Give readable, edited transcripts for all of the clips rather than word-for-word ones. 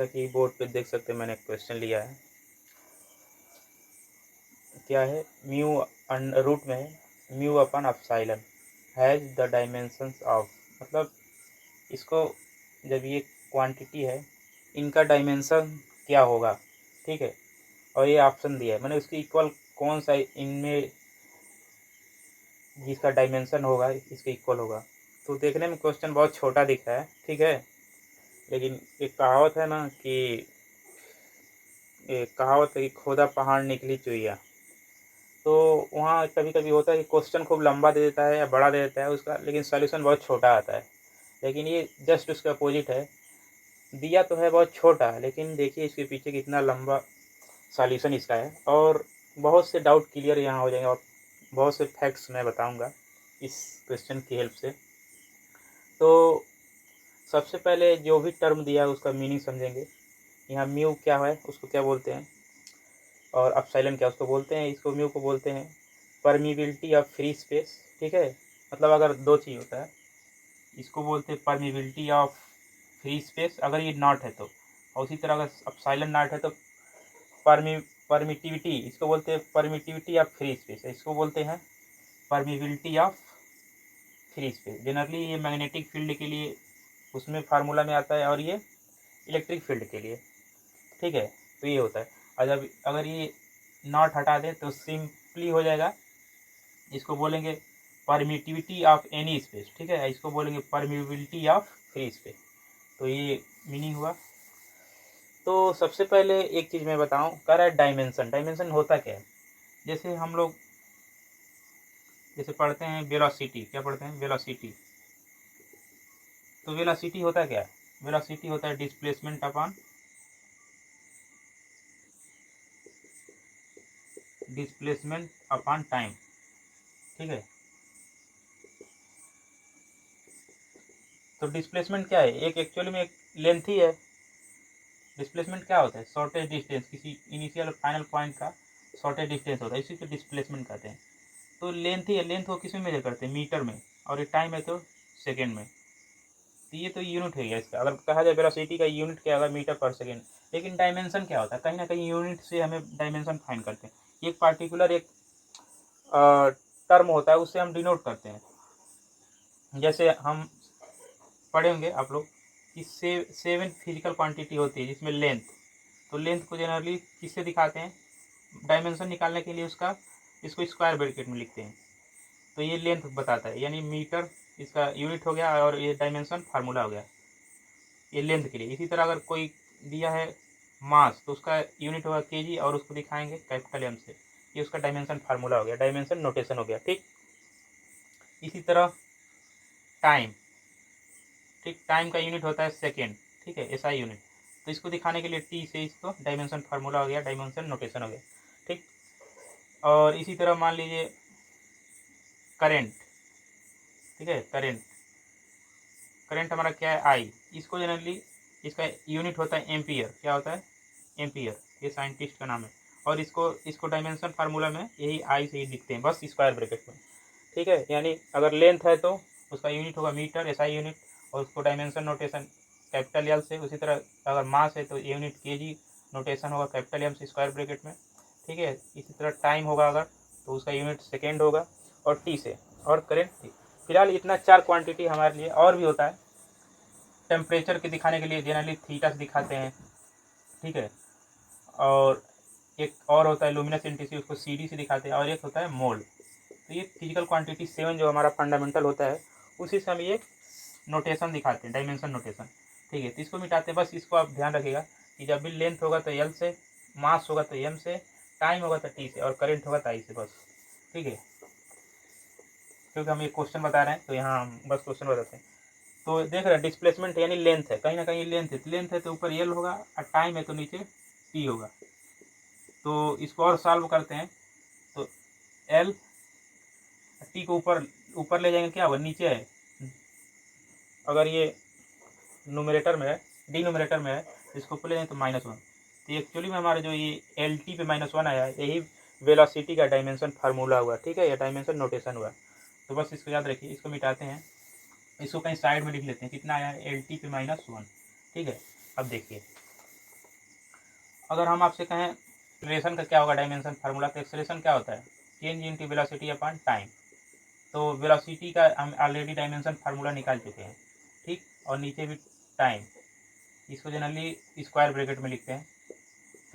जैसा कि बोर्ड पे देख सकते हैं मैंने एक क्वेश्चन लिया है। क्या है, म्यू रूट में है mu upon epsilon has the dimensions of, मतलब इसको जब ये क्वांटिटी है इनका डायमेंशन क्या होगा, ठीक है। और ये ऑप्शन दिया है, मैंने उसके इक्वल कौन सा इनमें जिसका डायमेंशन होगा इसके इक्वल होगा। तो देखने में क्वेश्चन बहुत छोटा दिख रहा है, ठीक है, लेकिन एक कहावत है ना कि एक कहावत है कि खोदा पहाड़ निकली चुईया। तो वहाँ कभी कभी होता है कि क्वेश्चन खूब लंबा दे देता है या बड़ा दे देता है उसका, लेकिन सॉल्यूशन बहुत छोटा आता है। लेकिन ये जस्ट उसका अपोजिट है, दिया तो है बहुत छोटा, लेकिन देखिए इसके पीछे कितना लंबा सॉल्यूशन इसका है। और बहुत से डाउट क्लियर यहाँ हो जाएंगे और बहुत से फैक्ट्स मैं बताऊँगा इस क्वेश्चन की हेल्प से। तो सबसे पहले जो भी टर्म दिया है उसका मीनिंग समझेंगे। यहाँ म्यू क्या है, उसको क्या बोलते हैं, और एप्सिलॉन क्या उसको बोलते हैं। इसको म्यू को बोलते हैं परमिबिलिटी ऑफ फ्री स्पेस, ठीक है। मतलब अगर दो चीज़ होता है, इसको बोलते हैं परमिबिलिटी ऑफ फ्री स्पेस अगर ये नॉट है तो, और उसी तरह अगर एप्सिलॉन नॉट है तो परमिटिविटी, इसको बोलते हैं परमिटिविटी ऑफ फ्री स्पेस, इसको बोलते हैं permeability of free space. Generally ये मैग्नेटिक फील्ड के लिए उसमें फार्मूला में आता है और ये इलेक्ट्रिक फील्ड के लिए, ठीक है। तो ये होता है। और जब अगर ये नॉट हटा दें तो सिंपली हो जाएगा, इसको बोलेंगे परमिटिविटी ऑफ एनी स्पेस, ठीक है। इसको बोलेंगे परमिबिलिटी ऑफ फ्री स्पेस। तो ये मीनिंग हुआ। तो सबसे पहले एक चीज़ मैं बताऊं, कह रहा है डायमेंशन। डायमेंशन होता क्या है, जैसे हम लोग जैसे पढ़ते हैं वेलोसिटी, क्या पढ़ते हैं, वेलोसिटी। तो वेलोसिटी होता क्या है, वेलोसिटी होता है डिस्प्लेसमेंट अपॉन टाइम, ठीक है। तो डिस्प्लेसमेंट क्या है, एक एक्चुअली में एक लेंथ ही है। डिस्प्लेसमेंट क्या होता है, शॉर्टेज डिस्टेंस, किसी इनिशियल और फाइनल पॉइंट का शॉर्टेज डिस्टेंस होता है, इसी को डिस्प्लेसमेंट कहते हैं। तो लेंथ ही है, लेंथ को किस में मेजर करते हैं, मीटर में, और ये टाइम है तो सेकेंड में। तो ये तो यूनिट है इसका, अगर कहा जाए वेलोसिटी का यूनिट क्या होगा, मीटर पर सेकेंड। लेकिन डायमेंशन क्या होता है, कहीं ना कहीं यूनिट से हमें डायमेंशन फाइंड करते हैं। एक पार्टिकुलर एक टर्म होता है उससे हम डिनोट करते हैं। जैसे हम पढ़े होंगे आप लोग कि 7 फिजिकल क्वांटिटी होती है जिसमें लेंथ, तो लेंथ को जनरली किससे दिखाते हैं, डायमेंशन निकालने के लिए उसका, इसको स्क्वायर ब्रैकेट में लिखते हैं। तो ये लेंथ बताता है, यानी मीटर इसका यूनिट हो गया और ये डायमेंशन फार्मूला हो गया ये लेंथ के लिए। इसी तरह अगर कोई दिया है मास तो उसका यूनिट होगा केजी और उसको दिखाएंगे कैपिटल एम से, ये उसका डायमेंशन फार्मूला हो गया, डायमेंशन नोटेशन हो गया, ठीक। इसी तरह टाइम, ठीक, टाइम का यूनिट होता है सेकेंड, ठीक है, एसआई यूनिट। तो इसको दिखाने के लिए टी से इसको डायमेंशन फार्मूला हो गया, डायमेंशन नोटेशन हो गया, ठीक। और इसी तरह मान लीजिए करेंट, ठीक है, करेंट, करंट हमारा क्या है, आई। इसको जनरली इसका यूनिट होता है एम्पियर, क्या होता है, एम्पियर, ये साइंटिस्ट का नाम है। और इसको इसको डायमेंशन फार्मूला में यही आई से ही लिखते हैं, बस स्क्वायर ब्रैकेट में, ठीक है। यानी अगर लेंथ है तो उसका यूनिट होगा मीटर, एसआई यूनिट, और उसको डायमेंशन नोटेशन कैपिटल एल से। उसी तरह अगर मास है तो यूनिट केजी, नोटेशन होगा कैपिटल एम से स्क्वायर ब्रैकेट में, ठीक है। इसी तरह टाइम होगा अगर तो उसका यूनिट सेकेंड होगा, और टी से, और करेंट टी। फिलहाल इतना 4 क्वांटिटी हमारे लिए। और भी होता है, टेम्परेचर के दिखाने के लिए जनरली थीटा से दिखाते हैं, ठीक है। और एक और होता है लुमिनस इंटेंसिटी, उसको सी डी से दिखाते हैं, और एक होता है मोल। तो ये फिजिकल क्वांटिटी 7 जो हमारा फंडामेंटल होता है उसी से हम ये नोटेशन दिखाते हैं, डायमेंशन नोटेशन, ठीक है। तो इसको मिटाते हैं, बस इसको आप ध्यान रखिएगा कि जब भी लेंथ होगा तो एल से, मास होगा तो एम से, टाइम होगा तो टी से, और करंट होगा तो आई से, बस, ठीक है। क्योंकि हम ये क्वेश्चन बता रहे हैं तो यहाँ हम बस क्वेश्चन बताते हैं। तो देख रहे हैं डिस्प्लेसमेंट यानी लेंथ है, कहीं ना कहीं लेंथ है, लेंथ है तो ऊपर एल होगा, और टाइम है तो नीचे टी होगा। तो इसको और सॉल्व करते हैं, तो एल टी को ऊपर ऊपर ले जाएंगे क्या होगा, नीचे है। अगर ये न्यूमरेटर में है, डिनोमिनेटर में है, इसको ऊपर ले जाएंगे तो -1। तो एक्चुअली में हमारे जो ये एल टी पे -1 आया है यही वेलोसिटी का डायमेंशन फार्मूला हुआ, ठीक है, या डायमेंशन नोटेशन हुआ। तो बस इसको याद रखिए, इसको मिटाते हैं, इसको कहीं साइड में लिख लेते हैं, कितना आया है, एल टी पे -1, ठीक है। अब देखिए अगर हम आपसे कहें एक्सेलरेशन का क्या होगा डायमेंशन फार्मूला, तो एक्सेलरेशन क्या होता है, change into velocity upon time. तो वेलोसिटी का हम ऑलरेडी डायमेंशन फार्मूला निकाल चुके हैं, ठीक, और नीचे भी टाइम, इसको जनरली स्क्वायर ब्रैकेट में लिखते हैं।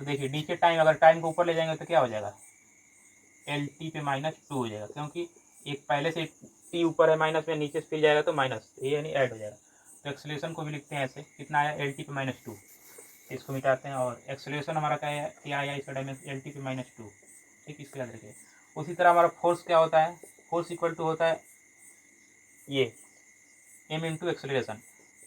तो देखिए नीचे टाइम, अगर टाइम को ऊपर ले जाएंगे तो क्या हो जाएगा, एल टी पे -2 हो जाएगा, क्योंकि एक पहले से टी ऊपर है माइनस में, नीचे से फिर जाएगा तो माइनस, ये यानी ऐड हो जाएगा। तो एक्सेलरेशन को भी लिखते हैं ऐसे, कितना आया एल टी पे -2, इसको मिटाते हैं और एक्सेलरेशन हमारा क्या आया इसका डायमेंशन एल टी पे -2, ठीक, इसको याद रखिए। उसी तरह हमारा फोर्स क्या होता है, फोर्स इक्वल टू होता है ये एम इंटू एक्सेलरेशन।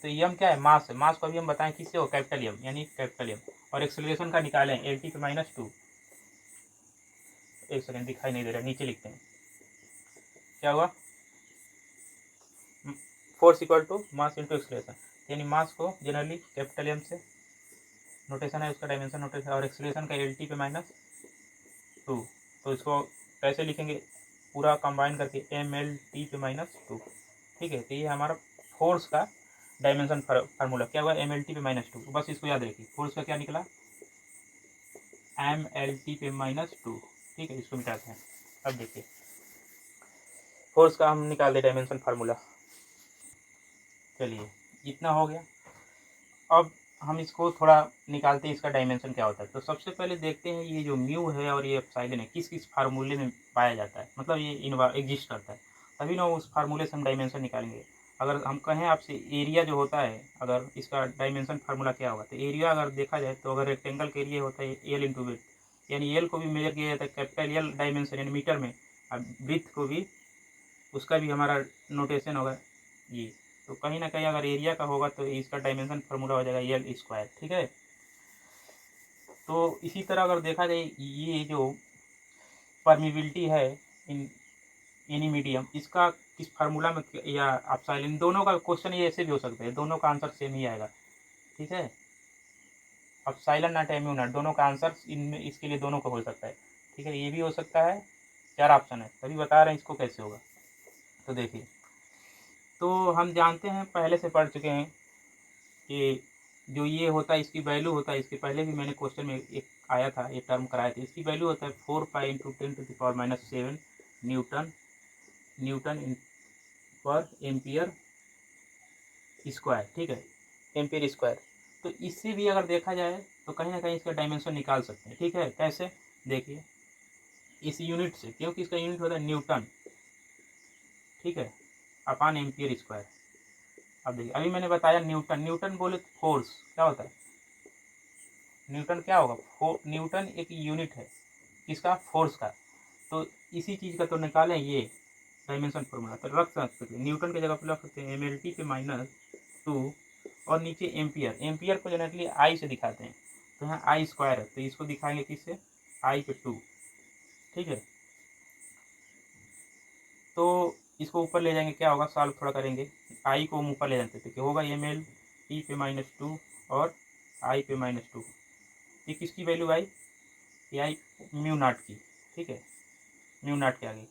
तो एम क्या है, मास है, मास को अभी हम बताएं किससे हो, कैपिटल एम, यानी कैपिटल एम, और एक्सेलरेशन का निकालें एल टी पे -2। एक सेकेंड दिखाई नहीं दे रहा, नीचे लिखते हैं, क्या हुआ, force equal to mass into acceleration, यानी मास को जनरली कैपिटल एम से नोटेशन है उसका डायमेंशन नोटेशन, और एक्सेलरेशन का एल टी पे -2। तो इसको कैसे लिखेंगे, पूरा कंबाइन करके एम एल टी पे -2, ठीक है। तो ये हमारा फोर्स का डायमेंशन फार्मूला क्या हुआ, एम एल टी पे -2, बस इसको याद रखिए, फोर्स का क्या निकला, एम एल टी पे -2, ठीक है। इसको मिटाते हैं, अब देखिए फोर्स का हम निकाल दे डायमेंशन फार्मूला, चलिए इतना हो गया। अब हम इसको थोड़ा निकालते हैं, इसका डायमेंशन क्या होता है। तो सबसे पहले देखते हैं ये जो म्यू है और ये एप्सिलॉन है किस किस फार्मूले में पाया जाता है, मतलब ये एग्जिस्ट करता है, तभी ना उस फार्मूले से हम डायमेंशन निकालेंगे। अगर हम कहें आपसे एरिया जो होता है, अगर इसका डायमेंशन फार्मूला क्या होगा, तो एरिया अगर देखा जाए तो अगर रेक्टेंगल के एरिया होता है एल इंटू विड्थ, यानी एल को भी मेजर किया जाता है कैपिटल एल डायमेंशन यानी मीटर में, और विड्थ को भी, उसका भी हमारा नोटेशन होगा ये। तो कहीं ना कहीं अगर एरिया का होगा तो इसका डायमेंशन फार्मूला हो जाएगा एल स्क्वायर, ठीक है। तो इसी तरह अगर देखा जाए ये जो परमिबिलिटी है इन एनी मीडियम, इसका किस फार्मूला में, या एप्सिलॉन, दोनों का क्वेश्चन ये ऐसे भी हो सकता है, दोनों का आंसर सेम ही आएगा, ठीक है। एप्सिलॉन नॉट म्यू नॉट, दोनों का आंसर इनमें इसके लिए दोनों का हो सकता है, ठीक है। ये भी हो सकता है, 4 ऑप्शन है, तभी बता रहे हैं इसको कैसे होगा। तो देखिए, तो हम जानते हैं, पहले से पढ़ चुके हैं कि जो ये होता है इसकी वैल्यू होता है, इसके पहले भी मैंने क्वेश्चन में एक आया था, ये टर्म कराया था, इसकी वैल्यू होता है 4 पाई इंटू 10⁻⁻7 न्यूटन, न्यूटन पर एम्पियर स्क्वायर, ठीक है, एम्पियर स्क्वायर। तो इससे भी अगर देखा जाए तो कहीं ना कहीं इसका डायमेंशन निकाल सकते हैं, ठीक है। कैसे, देखिए इस यूनिट से, क्योंकि इसका यूनिट होता है न्यूटन, ठीक है, अपान एम्पियर स्क्वायर। अब देखिए अभी मैंने बताया न्यूटन, न्यूटन बोले तो फोर्स क्या होता है, न्यूटन क्या होगा, न्यूटन एक यूनिट है किसका, फोर्स का। तो इसी चीज़ का तो निकालें ये डायमेंशन फॉर्मूला, तो रख सकते हैं न्यूटन की जगह पर रख सकते हैं एम एल टी पे -2, और नीचे एम्पियर, एम्पियर को जनरली आई से दिखाते हैं, तो यहाँ आई स्क्वायर है, तो इसको दिखाएंगे किससे, आई पे 2, ठीक है। तो इसको ऊपर ले जाएंगे, क्या होगा, सॉल्व थोड़ा करेंगे, आई को हम ऊपर ले जाते थे, क्या होगा, एम एल टी पे -2 और आई पे -2, ये किसकी वैल्यू आई, ये आई म्यू नॉट की, ठीक है, म्यू नॉट के आगे,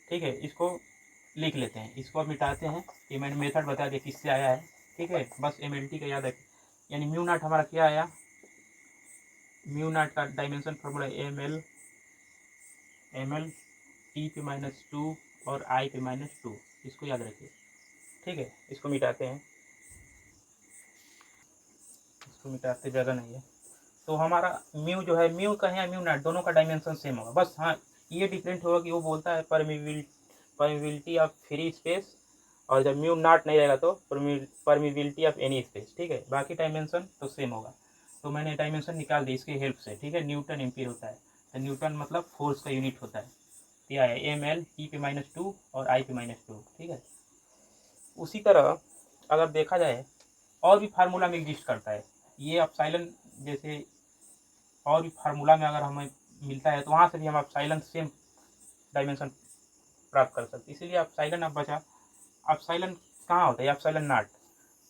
ठीक है। इसको लिख लेते हैं, इसको अब मिटाते हैं, ये मैंने मेथड बता दिया किससे आया है, ठीक है, बस एम एल टी का याद रखें, यानी म्यू नॉट हमारा क्या आया, म्यू नॉट का dimension formula M L T पे -2 और आई पे -2, इसको याद रखिए, ठीक है। इसको मिटाते हैं, इसको मिटाते जगह नहीं है। तो हमारा म्यू जो है, म्यू का है म्यू नॉट, दोनों का डायमेंशन सेम होगा, बस हाँ ये डिफरेंट होगा कि वो बोलता है परमिबिलिटी ऑफ फ्री स्पेस, और जब म्यू नॉट नहीं रहेगा तो परमिबिलिटी ऑफ एनी स्पेस, ठीक है, बाकी डायमेंशन तो सेम होगा। तो मैंने डायमेंशन निकाल दी इसके हेल्प से, ठीक है, न्यूटन एम्पीयर होता है, तो न्यूटन मतलब फोर्स का यूनिट होता है, क्या है, एम एल टी पे -2 और आई पे -2, ठीक है। उसी तरह अगर देखा जाए और भी फार्मूला में एग्जिस्ट करता है ये एप्सिलॉन, जैसे और भी फार्मूला में अगर हमें मिलता है तो वहाँ से भी हम एप्सिलॉन सेम डायमेंशन प्राप्त कर सकते हैं, इसीलिए एप्सिलॉन अब बचा। एप्सिलॉन कहाँ होता है, एप्सिलॉन नॉट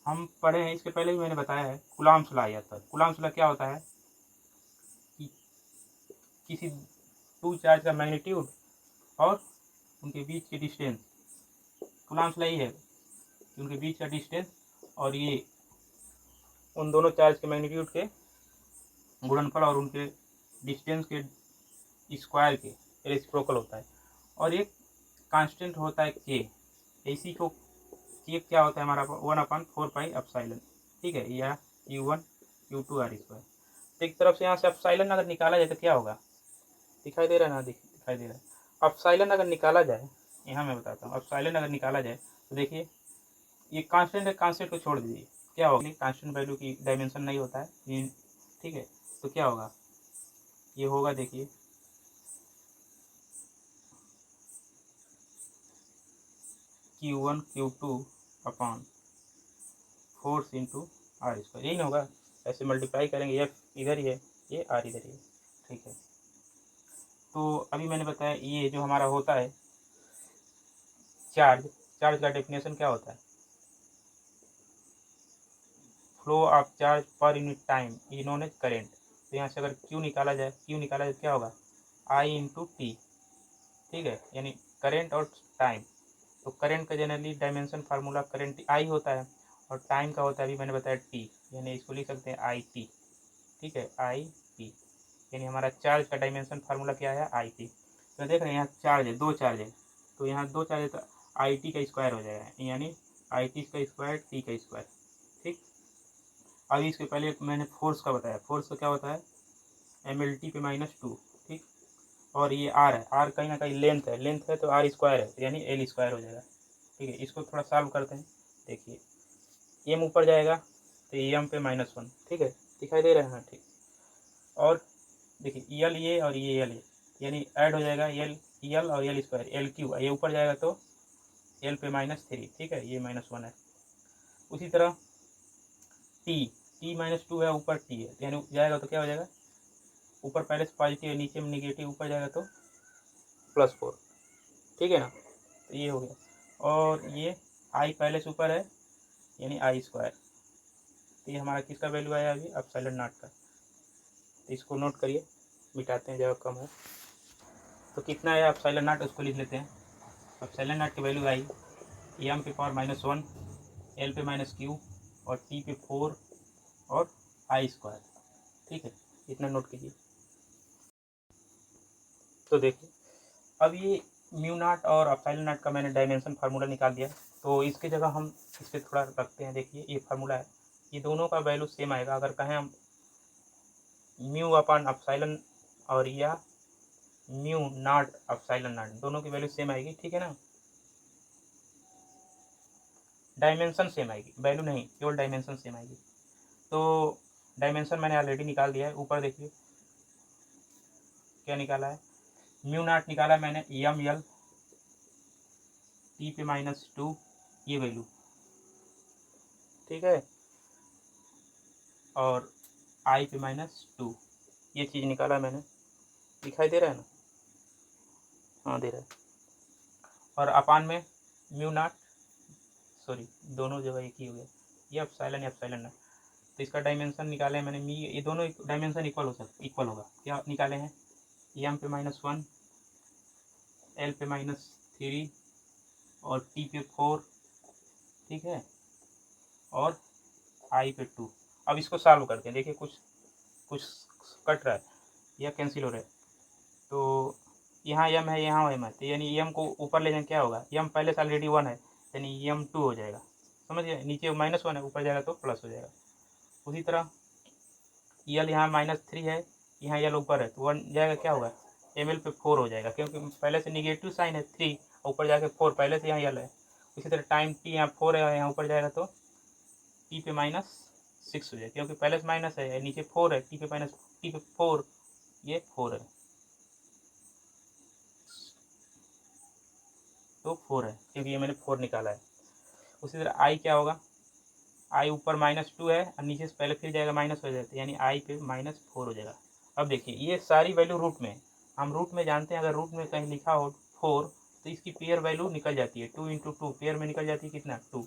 हम पढ़े हैं, इसके पहले भी मैंने बताया है, कूलॉम्स लॉ आया था। कूलॉम्स लॉ क्या होता है कि किसी 2 चार्ज का मैग्नीट्यूड और उनके बीच की डिस्टेंस, कूलॉम्स लॉ ही है कि उनके बीच का डिस्टेंस और ये उन दोनों चार्ज के मैग्नीट्यूड के गुणनफल और उनके डिस्टेंस के स्क्वायर के रेसिप्रोकल होता है। और एक कांस्टेंट होता है के, इसी को के क्या होता है हमारा 1/4πε, ठीक है, या Q1 Q2 R स्क्वायर। तो एक तरफ से यहाँ से एप्सिलॉन अगर निकाला जाए तो क्या होगा, दिखाई दे रहा है ना, दिखाई दे रहा है। एप्सिलॉन अगर निकाला जाए, यहाँ मैं बताता हूँ, एप्सिलॉन अगर निकाला जाए तो देखिए ये कांस्टेंट है, कांस्टेंट को छोड़ दीजिए, क्या होगा, कांस्टेंट वैल्यू की डायमेंशन नहीं होता है, ठीक है, तो क्या होगा, ये होगा देखिए Q1 Q2/4 into R square, यही ना होगा। ऐसे मल्टीप्लाई करेंगे, F इधर ही है, ये R इधर ही है, ठीक है। तो अभी मैंने बताया ये जो हमारा होता है चार्ज, चार्ज का डेफिनेशन क्या होता है, flow of charge per unit time is known as current. तो यहाँ से अगर Q निकाला जाए, क्या होगा I इंटू टी, ठीक है, यानी करेंट और टाइम। तो करेंट का generally dimension formula current I होता है और टाइम का होता है, अभी मैंने बताया T, यानी इसको लिख सकते हैं IT, ठीक है, IT, यानी हमारा चार्ज का डायमेंशन फार्मूला क्या है IT। तो देख रहे हैं यहाँ चार्ज है, दो चार्ज है, तो यहाँ दो चार्ज है तो IT का स्क्वायर हो जाएगा, यानी IT का स्क्वायर T का स्क्वायर, ठीक। अभी इसके पहले मैंने फोर्स का बताया, फोर्स का क्या होता है MLT पे -2, ठीक। और ये R है, R कहीं ना कहीं लेंथ है, लेंथ है तो R स्क्वायर है, यानी L स्क्वायर हो जाएगा, ठीक है। इसको थोड़ा सॉल्व करते हैं, देखिए M ऊपर जाएगा तो M पे -1, ठीक है, दिखाई दे रहा है, हाँ, ठीक। और देखिए L ये और ये L ये, यानी ऐड हो जाएगा L और L स्क्वायर, L3, ये ऊपर जाएगा तो L पे -3, ठीक है, ये -1 है। उसी तरह T -2 है, ऊपर T है, यानी जाएगा तो क्या हो जाएगा, ऊपर पहले से पॉजिटिव है, नीचे में निगेटिव, ऊपर जाएगा तो +4, ठीक है ना। तो ये हो गया, और ये I पहले से ऊपर है, यानी I स्क्वायर। तो ये हमारा किसका वैल्यू आया अभी, एप्सिलॉन नॉट का। तो इसको नोट करिए, मिटाते हैं जगह कम है। तो कितना है एप्सिलॉन नॉट, उसको लिख लेते हैं। एप्सिलॉन नॉट की वैल्यू आई M पे पावर -1, L पे -Q और T पे 4 और I स्क्वायर, ठीक है, इतना नोट कीजिए। तो देखिए अब ये म्यू नॉट और एप्सिलॉन नॉट का मैंने डायमेंशन फार्मूला निकाल दिया, तो इसकी जगह हम इस पर थोड़ा रखते हैं। देखिए ये फार्मूला है, ये दोनों का वैल्यू सेम आएगा। अगर कहें हम म्यू अपन एप्सिलॉन और या म्यू नॉट एप्सिलॉन नॉट, दोनों की वैल्यू सेम आएगी, ठीक है ना, डायमेंशन सेम आएगी, वैल्यू नहीं, केवल डायमेंशन सेम आएगी। तो डायमेंशन मैंने ऑलरेडी निकाल दिया है, ऊपर देखिए क्या निकाला है, म्यू नॉट निकाला मैंने ML T पे -2, ये वैल्यू, ठीक है, और I पे -2, ये चीज़ निकाला मैंने, दिखाई दे रहा है ना, हाँ दे रहा है। और अपान में म्यू नॉट, सॉरी दोनों जगह एक ही हो गया, ये एप्सिलॉन नॉट। तो इसका डायमेंशन निकाले मैंने, ये दोनों डायमेंशन इक्वल होगा, क्या निकाले हैं, M पे -1, L पे -3 और T पे 4, ठीक है, और I पे 2। अब इसको सॉल्व करते हैं, देखिए कुछ कट रहा है या कैंसिल हो रहा है। तो यहाँ M है, यहाँ M है, तो यानी M को ऊपर ले जाए क्या होगा, M पहले से ऑलरेडी 1 है, यानी M 2 हो जाएगा, समझ गए, नीचे -1 है, ऊपर जाएगा तो प्लस हो जाएगा। उसी तरह L यहाँ -3 है, यहाँ L ऊपर है, तो 1 जाएगा, क्या होगा, ML पे 4 हो जाएगा, क्योंकि पहले से निगेटिव साइन है 3, ऊपर जाके 4, पहले से यहाँ L है। उसी तरह टाइम T यहाँ 4 है, यहाँ ऊपर जाएगा तो T पे -6 हो जाएगा, क्योंकि पहले से माइनस है, नीचे 4 है, T पे 4, ये 4 है, तो 4 है, क्योंकि ये मैंने 4 निकाला है। उसी तरह I क्या होगा, I ऊपर -2 है और नीचे से पहले फिर जाएगा माइनस हो जाता है, यानी I पे -4 हो जाएगा। अब देखिए ये सारी वैल्यू रूट में, हम रूट में जानते हैं, अगर रूट में कहीं लिखा हो 4 तो इसकी पेयर वैल्यू निकल जाती है, 2 × 2 पेयर में निकल जाती है, कितना 2,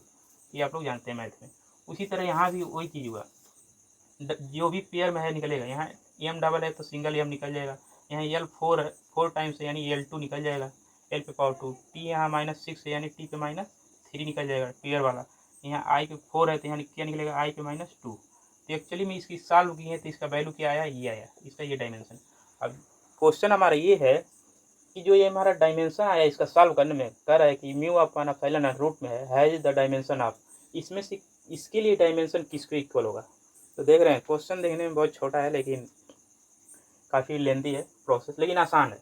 ये आप लोग जानते हैं मैथ में। उसी तरह यहाँ भी वही चीज़ हुआ, जो भी पेयर में है निकलेगा, यहाँ M डबल है तो सिंगल M निकल जाएगा, यहाँ L 4 है, 4 टाइम्स है, यानी L2 निकल जाएगा, L पे पावर 2, T यहाँ -6 है, यानी T पे -3 निकल जाएगा पेयर वाला, यहाँ I पे 4 है तो यहाँ क्या निकलेगा, I पे -2, तो एक्चुअली में इसकी सॉल्व की है तो इसका वैल्यू क्या आया, ये आया, इसका ये डायमेंशन। अब क्वेश्चन हमारा ये है कि जो ये हमारा डायमेंशन आया इसका सॉल्व करने में, कह रहा है कि म्यू अपॉन एप्सिलॉन रूट में है द डायमेंशन ऑफ, इसमें से इसके लिए डायमेंशन किसको इक्वल होगा। तो देख रहे हैं क्वेश्चन देखने में बहुत छोटा है लेकिन काफ़ी लेंदी है प्रोसेस, लेकिन आसान है।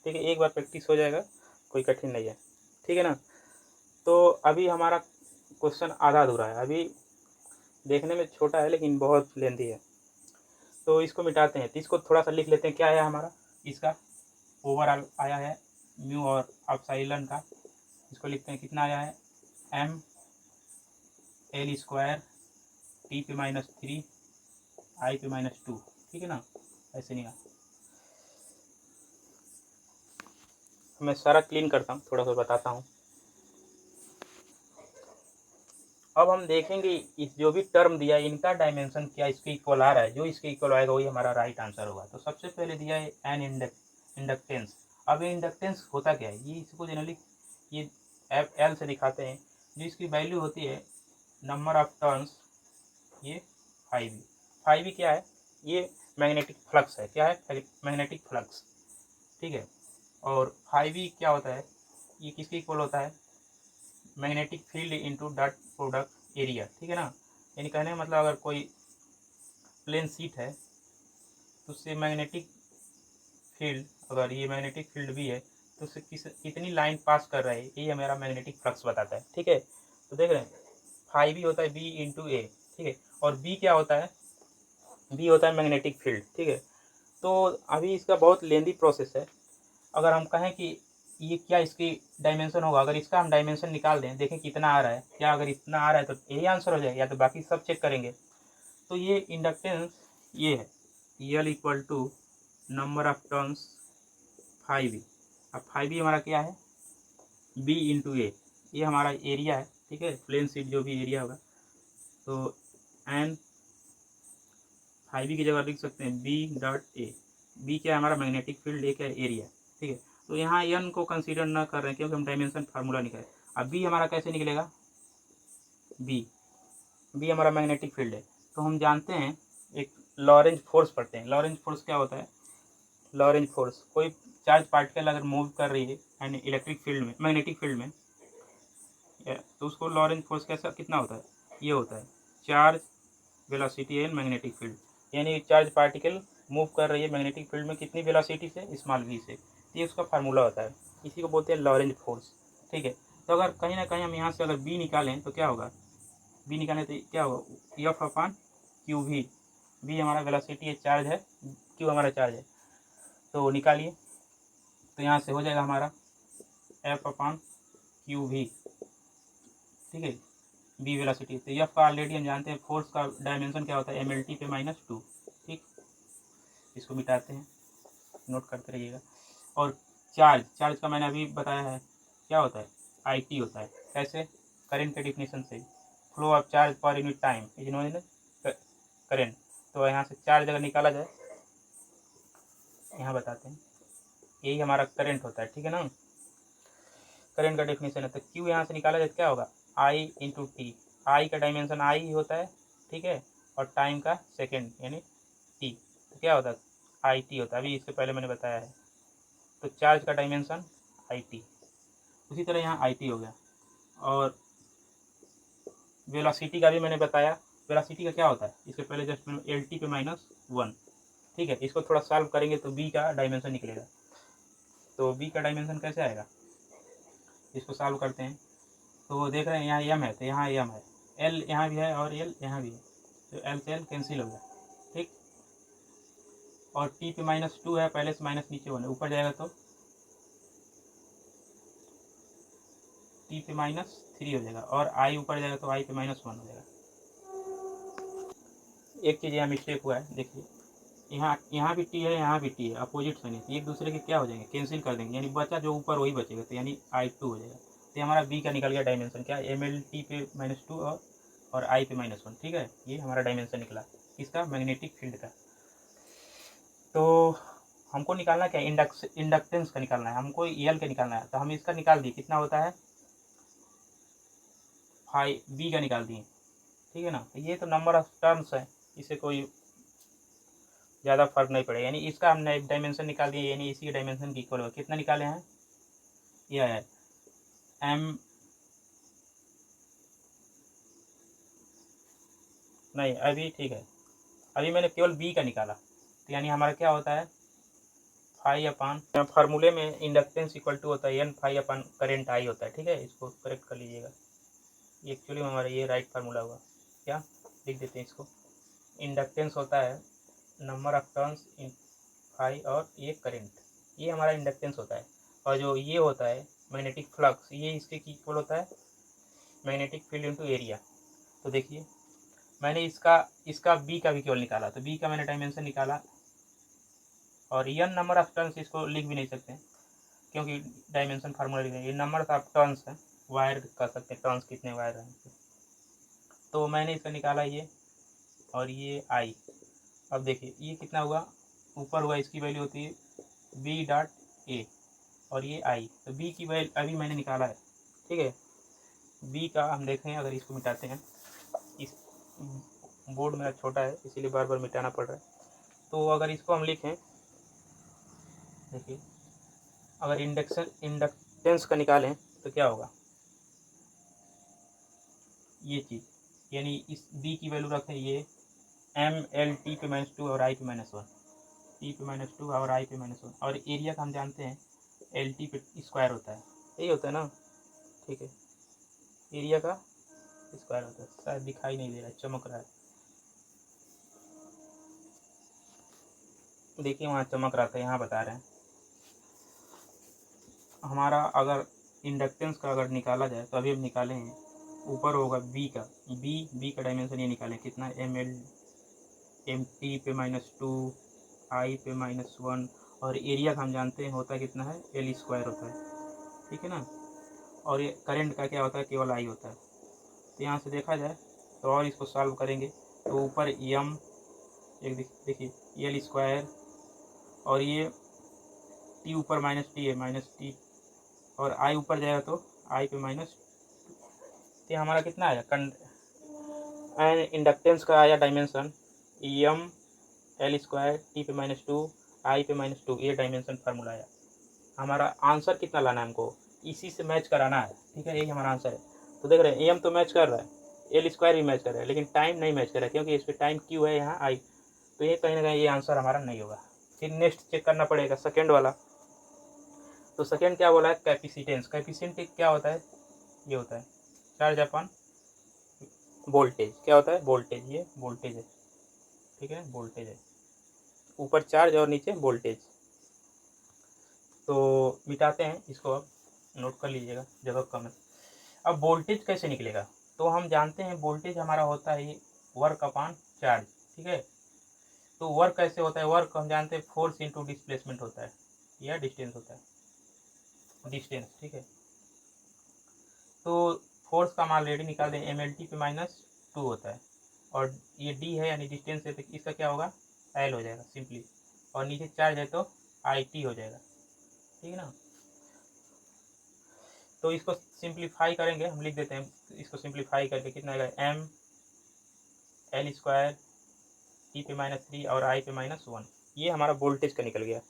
ठीक है, एक बार प्रैक्टिस हो जाएगा, कोई कठिन नहीं है। ठीक है ना। तो अभी हमारा क्वेश्चन आधा अधूरा है, अभी देखने में छोटा है लेकिन बहुत लेंदी है। तो इसको मिटाते हैं, तो इसको थोड़ा सा लिख लेते हैं। क्या है हमारा, इसका ओवरऑल आया है म्यू और एप्सिलॉन का, इसको लिखते हैं कितना आया है, एम एल स्क्वायर टी पे -3 आई पे -2। ठीक है ना, ऐसे नहीं। मैं सारा क्लीन करता हूँ, थोड़ा सा बताता हूँ। अब हम देखेंगे इस जो भी टर्म दिया है इनका डायमेंशन क्या इसके इक्वल आ रहा है, जो इसके इक्वल आएगा वही हमारा राइट आंसर होगा। तो सबसे पहले दिया है एन इंडक्टेंस। अब ये इंडक्टेंस होता क्या है, ये इसको जनरली ये एल से दिखाते हैं, जो इसकी वैल्यू होती है नंबर ऑफ टर्न्स, ये 5 क्या है, ये मैग्नेटिक फ्लक्स है। क्या है, मैग्नेटिक फ्लक्स। ठीक है, और 5 क्या होता है, ये किसके इक्वल होता है, magnetic field into dot product area. ठीक है ना, यानी कहने का मतलब अगर कोई प्लेन शीट है तो उससे मैग्नेटिक फील्ड, अगर ये मैग्नेटिक फील्ड भी है तो उससे कितनी लाइन पास कर रहा है, ये हमारा मैग्नेटिक फ्लक्स बताता है। ठीक है, तो देख रहे हैं 5 होता है बी इंटू ए। ठीक है, और बी क्या होता है, बी होता है मैग्नेटिक फील्ड। ठीक है, तो अभी इसका बहुत लेंदी प्रोसेस है। अगर हम कहें कि ये क्या इसकी डायमेंशन होगा, अगर इसका हम डायमेंशन निकाल दें, देखें कितना आ रहा है, क्या अगर इतना आ रहा है तो यही आंसर हो जाएगा, या तो बाकी सब चेक करेंगे। तो ये इंडक्टेंस ये है L equal to number of turns 5। अब 5 हमारा क्या है, बी इंटू ए, ये हमारा एरिया है। ठीक है, प्लेन शीट जो भी एरिया होगा, तो एन 5 की जगह लिख सकते हैं बी डॉट ए। बी क्या है हमारा मैग्नेटिक फील्ड, ए क्या है एरिया। ठीक है, तो यहाँ एन को कंसीडर ना कर रहे हैं क्योंकि हम डायमेंशन फार्मूला निकाले। अब बी हमारा कैसे निकलेगा, बी हमारा मैग्नेटिक फील्ड है। तो हम जानते हैं एक लॉरेंज फोर्स पढ़ते हैं। लॉरेंज फोर्स क्या होता है, लॉरेंज फोर्स कोई चार्ज पार्टिकल अगर मूव कर रही है एंड इलेक्ट्रिक फील्ड में, मैग्नेटिक फील्ड में, तो उसको लॉरेंज फोर्स कैसा कितना होता है, ये होता है charge velocity and magnetic field. यानी चार्ज पार्टिकल मूव कर रही है मैग्नेटिक फील्ड में कितनी वेलोसिटी से, स्मॉल वी से। ये उसका फार्मूला होता है, इसी को बोलते हैं लॉरेंज फोर्स। ठीक है, तो अगर कहीं ना कहीं हम यहाँ से अगर बी निकालें तो क्या होगा, बी निकालें तो क्या होगा, F upon Q V. B हमारा वेलोसिटी है, चार्ज है, क्यू हमारा चार्ज है, तो निकालिए। तो यहाँ से हो जाएगा हमारा एफ अपॉन क्यू वी। ठीक है, बी वेलोसिटी, तो एफ का ऑलरेडी हम जानते हैं, फोर्स का डायमेंशन क्या होता है, एम एल टी पे -2। ठीक, इसको मिटाते हैं, नोट करते रहिएगा। और चार्ज, चार्ज का मैंने अभी बताया है क्या होता है, आई टी होता है। कैसे, करंट के डिफिनेशन से, flow of charge per unit time is known as current. तो यहाँ से चार्ज अगर निकाला जाए, यहाँ बताते हैं, यही हमारा करंट होता है। ठीक है ना, करंट का डेफिनेशन है। तो क्यू यहाँ से निकाला जाए क्या होगा, आई इंटू टी। आई का डायमेंशन आई ही होता है। ठीक है, और टाइम का सेकेंड यानी टी, तो क्या होता है, आई टी होता है, अभी इससे पहले मैंने बताया है। तो चार्ज का डायमेंशन आई टी, उसी तरह यहाँ आई टी हो गया। और वेलोसिटी का भी मैंने बताया, वेलोसिटी का क्या होता है, इसके पहले जस्ट मैंने एल टी पे -1। ठीक है, इसको थोड़ा सॉल्व करेंगे तो बी का डायमेंशन निकलेगा। तो बी का डायमेंशन कैसे आएगा, इसको सॉल्व करते हैं। तो देख रहे हैं यहाँ एम है तो यहाँ एम है, एल यहाँ भी है और एल यहाँ भी है, तो एल से एल कैंसिल हो गया। ठीक, और टी पे -2 है, पहले से माइनस नीचे होने, ऊपर जाएगा तो टी पे -3 हो जाएगा, और आई ऊपर जाएगा तो आई पे -1 हो जाएगा। एक चीज़ यहाँ मिस्टेक हुआ है, देखिए यहाँ भी टी है, यहाँ भी टी है, अपोजिट साइन है, एक दूसरे के क्या हो जाएंगे, कैंसिल कर देंगे, यानी बचा जो ऊपर वही बचेगा, तो यानी I2 हो जाएगा। तो हमारा बी का निकल गया डायमेंशन, क्या एम एल टी पे -2 और आई पे -1। ठीक है, ये हमारा डायमेंशन निकला इसका, मैग्नेटिक फील्ड का। तो हमको निकालना क्या, इंडक्टेंस का निकालना है, हमको एल का निकालना है। तो हम इसका निकाल दिए, कितना होता है, 5 बी का निकाल दिए। ठीक है ना, तो ये तो नंबर ऑफ टर्म्स है, इससे कोई ज़्यादा फर्क नहीं पड़ेगा। यानी इसका हमने डायमेंशन निकाल दिया, यानी इसी के डायमेंशन की इक्वल होगा। कितना निकाले हैं? यह है एम, नहीं अभी ठीक है, अभी मैंने केवल बी का निकाला। तो यानी हमारा क्या होता है, फाई अपान, फार्मूले में इंडक्टेंस इक्वल टू होता है N phi upon current I होता है। ठीक है, इसको करेक्ट कर लीजिएगा। ये एक्चुअली में हमारा ये राइट फार्मूला होगा। क्या लिख देते हैं इसको, इंडक्टेंस होता है number of turns in phi और ये करेंट, ये हमारा इंडक्टेंस होता है। और जो ये होता है मैग्नेटिक फ्लक्स, ये इसके इक्वल होता है मैग्नेटिक फील्ड इनटू एरिया। तो देखिए मैंने इसका बी का भी केवल निकाला, तो बी का मैंने डायमेंशन निकाला। और एन नंबर ऑफ टर्न्स, इसको लिख भी नहीं सकते क्योंकि डायमेंशन फार्मूला लिख रहे हैं, ये नंबर ऑफ टर्न्स है, वायर कर सकते हैं टर्न्स कितने वायर हैं। तो मैंने इसका निकाला ये, और ये आई। अब देखिए ये कितना हुआ, ऊपर हुआ इसकी वैल्यू होती है बी डॉट ए, और ये आई। तो बी की वैल्यू अभी मैंने निकाला है। ठीक है, बी का हम देखें, अगर इसको मिटाते हैं, इस बोर्ड मेरा छोटा है इसीलिए बार बार मिटाना पड़ रहा है। तो अगर इसको हम लिखें, देखिए अगर इंडक्टेंस का निकालें तो क्या होगा, ये चीज़, यानी इस बी की वैल्यू रखें ये एम एल टी पे -2 और आई पे -1, टी पे -2 और आई पे -1। और एरिया का हम जानते हैं एल टी पे स्क्वायर होता है, यही होता है ना। ठीक है, एरिया का स्क्वायर होता है, शायद दिखाई नहीं दे रहा है, चमक रहा है, देखिए वहाँ चमक रहा था, यहाँ बता रहे हैं। हमारा अगर इंडक्टेंस का अगर निकाला जाए तो अभी हम निकाले हैं, ऊपर होगा बी का, बी का डायमेंशन ये निकालें कितना, एम टी पे -2 आई पे -1, और एरिया का हम जानते हैं होता है कितना है, एल स्क्वायर होता है। ठीक है ना, और ये करंट का क्या होता है, केवल आई होता है। तो यहाँ से देखा जाए तो, और इसको सॉल्व करेंगे तो ऊपर एम, एक देखिए एल स्क्वायर, और ये टी ऊपर -टी है, -टी, और आई ऊपर जाएगा तो आई पे तो हमारा कितना आया, इंडक्टेंस का आया dimension M L square T पे -2 आई पे -2, ये डायमेंशन फार्मूला आया। हमारा आंसर कितना लाना है, हमको इसी से मैच कराना है। ठीक है, यही हमारा आंसर है। तो देख रहे हैं एम तो मैच कर रहा है, एल स्क्वायर भी मैच कर रहा है, लेकिन टाइम नहीं मैच कर रहा है क्योंकि इस पर टाइम क्यू है, यहाँ आई। तो ये कहीं ना कहीं ये आंसर हमारा नहीं होगा। फिर नेक्स्ट चेक करना पड़ेगा सेकेंड वाला। तो सेकेंड क्या बोला है, कैपेसिटेंस। कैपेसिटेंस क्या होता है, ये होता है चार्ज अपन वोल्टेज। क्या होता है, वोल्टेज, ये वोल्टेज है। ठीक है, वोल्टेज है, ऊपर चार्ज और नीचे वोल्टेज। तो मिटाते हैं इसको, अब नोट कर लीजिएगा, जगह कम है। अब वोल्टेज कैसे निकलेगा, तो हम जानते हैं वोल्टेज हमारा होता है वर्क अपॉन चार्ज। ठीक है, तो वर्क कैसे होता है, वर्क हम जानते हैं फोर्स इंटू डिस्प्लेसमेंट होता है, या डिस्टेंस होता है, डिस्टेंस। ठीक है, तो फोर्स का हम ऑलरेडी निकाल दें, एम एल टी पे -2 होता है, और ये डी है यानी डिस्टेंस है, तो इसका क्या होगा, एल हो जाएगा सिंपली, और नीचे चार्ज है तो आई टी हो जाएगा। ठीक है ना, तो इसको सिंप्लीफाई करेंगे, हम लिख देते हैं इसको सिंप्लीफाई करके कितना आएगा, एम एल स्क्वायर टी पे -3 और आई पे -1, ये हमारा वोल्टेज का निकल गया।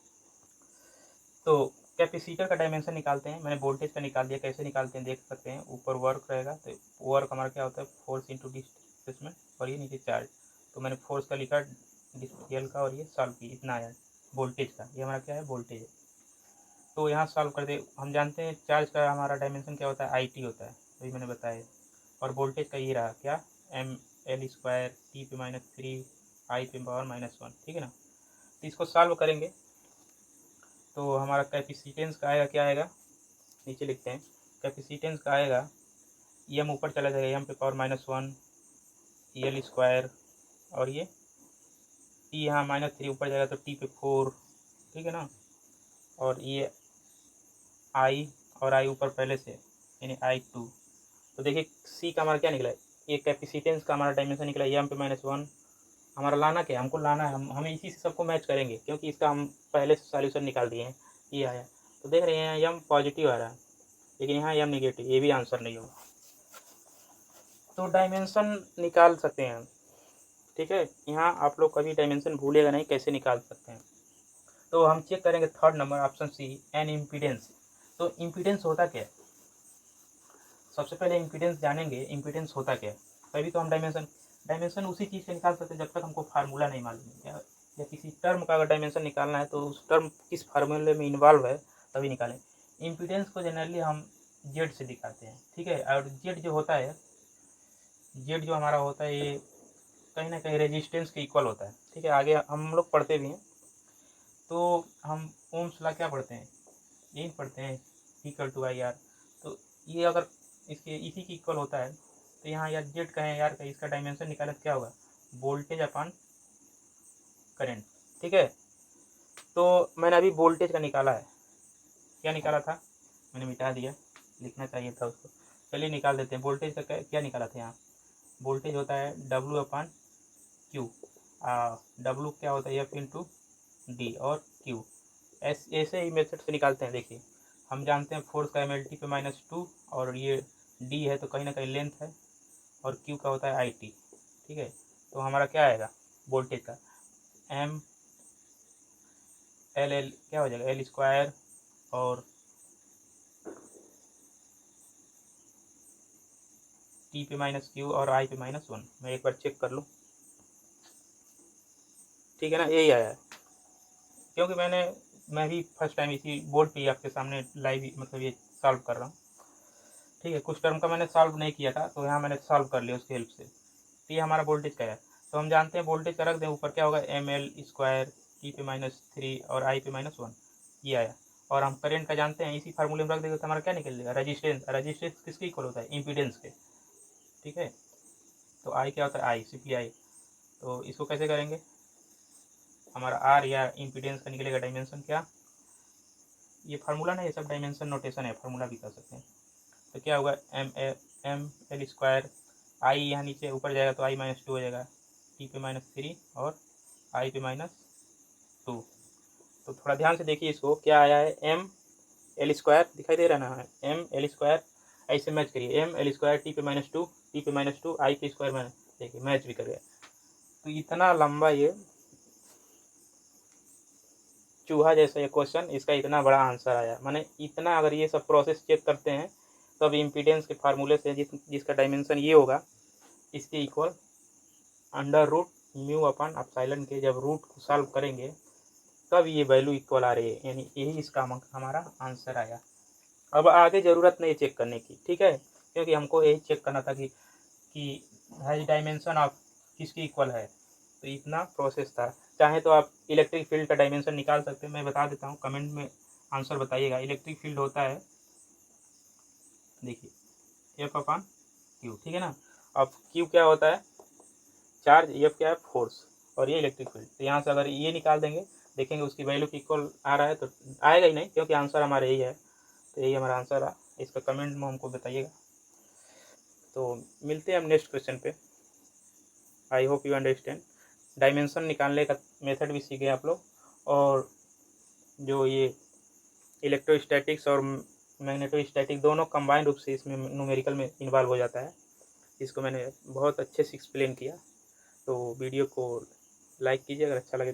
तो कैपेसिटर का डायमेंशन निकालते हैं, मैंने वोल्टेज का निकाल दिया, कैसे निकालते हैं देख सकते हैं। ऊपर वर्क रहेगा तो वर्क हमारा क्या होता है, फोर्स इंटू डिस्प्लेसमेंट, और ये नीचे चार्ज। तो मैंने फोर्स का लिखा एल का, और ये सॉल्व की, इतना आया वोल्टेज का, ये हमारा क्या है, वोल्टेज है। तो यहाँ सॉल्व कर दे, हम जानते हैं चार्ज का हमारा डायमेंशन क्या होता है, आई टी होता है, वही मैंने बताया। और वोल्टेज का ये रहा क्या, एम एल स्क्वायर टी पे -3 आई पे पावर -1। ठीक है ना, तो इसको सॉल्व करेंगे तो हमारा कैपेसिटेंस का आएगा, क्या आएगा, नीचे लिखते हैं। कैपेसिटेंस का आएगा, एम ऊपर चला जाएगा, एम पे पावर -1 एल स्क्वायर, और ये टी यहाँ -3 ऊपर जाएगा तो टी पे 4। ठीक है ना, और ये आई, और आई ऊपर पहले से यानी I2। तो देखिए सी का हमारा क्या निकला है, ये कैपेसिटेंस का हमारा डायमेंशन निकला है एम पे -1। हमारा लाना क्या है, हमको लाना है, हमें इसी से सबको मैच करेंगे क्योंकि इसका हम पहले से सॉल्यूशन निकाल दिए हैं, ये आया। तो देख रहे हैं एम पॉजिटिव आ रहा है, लेकिन यहाँ एम निगेटिव, ये भी आंसर नहीं होगा। तो डायमेंशन निकाल सकते हैं हम, ठीक है। यहाँ आप लोग कभी डायमेंशन भूलेगा नहीं, कैसे निकाल सकते हैं। तो हम चेक करेंगे third number option C, N impedance. तो इम्पीडेंस होता क्या है, सबसे पहले इम्पीडेंस जानेंगे, इम्पीडेंस होता क्या है, तभी तो हम डायमेंशन उसी चीज़ से निकाल सकते हैं जब तक हमको फार्मूला नहीं मालूम है, या किसी टर्म का अगर डायमेंशन निकालना है तो उस टर्म किस फार्मूले में इन्वॉल्व है तभी निकालें। इम्पीडेंस को जनरली हम जेड से दिखाते हैं, ठीक है। और जेड जो होता है, जेड जो हमारा होता है ये कहीं ना कहीं रेजिस्टेंस के इक्वल होता है, ठीक है। आगे हम लोग पढ़ते भी हैं, तो हम ओम्स लॉ क्या पढ़ते हैं, यही पढ़ते हैं, इक्वल टू आई आर। तो ये अगर इसके इसी की इक्वल होता है तो यहाँ यार जेड कहें यार का इसका डायमेंशन निकाले तो क्या होगा, वोल्टेज अपन करेंट, ठीक है। तो मैंने अभी वोल्टेज का निकाला है, क्या निकाला था, मैंने मिटा दिया, लिखना चाहिए था उसको, चलिए निकाल देते हैं। वोल्टेज का क्या निकाला था यहाँ, वोल्टेज होता है डब्ल्यू अपन क्यू, डब्ल्यू क्या होता है एफ इंटू डी और क्यू, ऐसे ही मेथड से निकालते हैं। देखिए हम जानते हैं फोर्स का एम एल टी पे -2 और ये डी है तो कहीं ना कहीं लेंथ है, और क्यू का होता है आई टी, ठीक है। तो हमारा क्या आएगा वोल्टेज का, एम एल एल क्या हो जाएगा एल स्क्वायर और टी पे -q और आई पे -1। मैं एक बार चेक कर लूँ, ठीक है ना, यही आया है। क्योंकि मैं भी फर्स्ट टाइम इसी बोर्ड पे ही आपके सामने लाइव मतलब ये सॉल्व कर रहा हूँ, ठीक है। कुछ टर्म का मैंने सॉल्व नहीं किया था तो यहाँ मैंने सॉल्व कर लिया उसकी हेल्प से। तो ये हमारा वोल्टेज का है, तो हम जानते हैं वोल्टेज का रख दें ऊपर क्या होगा एम एल स्क्वायर टी पे -3 और आई पे -1, ये आया। और हम करेंट का जानते हैं, इसी फार्मूले में रख देंगे तो हमारा क्या निकल जाएगा, रजिस्टेंस। रजिस्टेंस किसके इक्वल होता है, इम्पीडेंस के, ठीक है। तो आई क्या होता है, आई सिंपली आई। तो इसको कैसे करेंगे, हमारा आर या इम्पीडेंस का निकलेगा डायमेंशन क्या, ये फार्मूला नहीं, ये सब डायमेंशन नोटेशन है, फार्मूला भी कर सकते हैं। तो क्या होगा एम एल स्क्वायर, आई यहाँ नीचे ऊपर जाएगा तो आई -2 हो जाएगा, टी पे -3 और आई पे -2। तो थोड़ा ध्यान से देखिए इसको, क्या आया है एम एल स्क्वायर दिखाई दे रहा है, एम एल स्क्वायर ऐसे मैच करिए, एम एल स्क्वायर टी पे -2 टी पे -2 आई पे स्क्वायर में, देखिए मैच भी कर गया। तो इतना लंबा ये चूहा जैसा ये क्वेश्चन, इसका इतना बड़ा आंसर आया, माने इतना अगर ये सब प्रोसेस चेक करते हैं तब इम्पीडेंस के फार्मूले से जिसका डायमेंशन ये होगा इसके इक्वल अंडर रूट म्यू अपन एप्सिलॉन के, जब रूट को सॉल्व करेंगे तब ये वैल्यू इक्वल आ रही है, यानी यही इसका हमारा आंसर आया। अब आगे ज़रूरत नहीं चेक करने की, ठीक है, क्योंकि हमको यही चेक करना था कि हैज डायमेंशन ऑफ किसकी इक्वल है, तो इतना प्रोसेस था। चाहे तो आप इलेक्ट्रिक फील्ड का डायमेंशन निकाल सकते हैं, मैं बता देता हूँ, कमेंट में आंसर बताइएगा। इलेक्ट्रिक फील्ड होता है, देखिए एफ अपन क्यू, ठीक है ना। अब क्यू क्या होता है चार्ज, एफ क्या है फोर्स, और ये इलेक्ट्रिक फील्ड। तो यहाँ से अगर ये निकाल देंगे, देखेंगे उसकी वैल्यू की इक्वल आ रहा है, तो आएगा ही नहीं क्योंकि आंसर हमारा यही है। तो यही हमारा आंसर है, इसका कमेंट में हमको बताइएगा। तो मिलते हैं हम नेक्स्ट क्वेश्चन पे। I hope you understand, dimension निकालने का मेथड भी सीखे आप लोग, और जो ये इलेक्ट्रोस्टैटिक्स और मैग्नेटोस्टैटिक दोनों कंबाइंड रूप से इसमें न्यूमेरिकल में इन्वॉल्व हो जाता है। इसको मैंने बहुत अच्छे से एक्सप्लेन किया, तो वीडियो को लाइक कीजिए अगर अच्छा लगे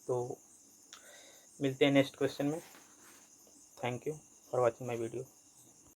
तो मिलते हैं नेक्स्ट क्वेश्चन में। Thank you for watching my video.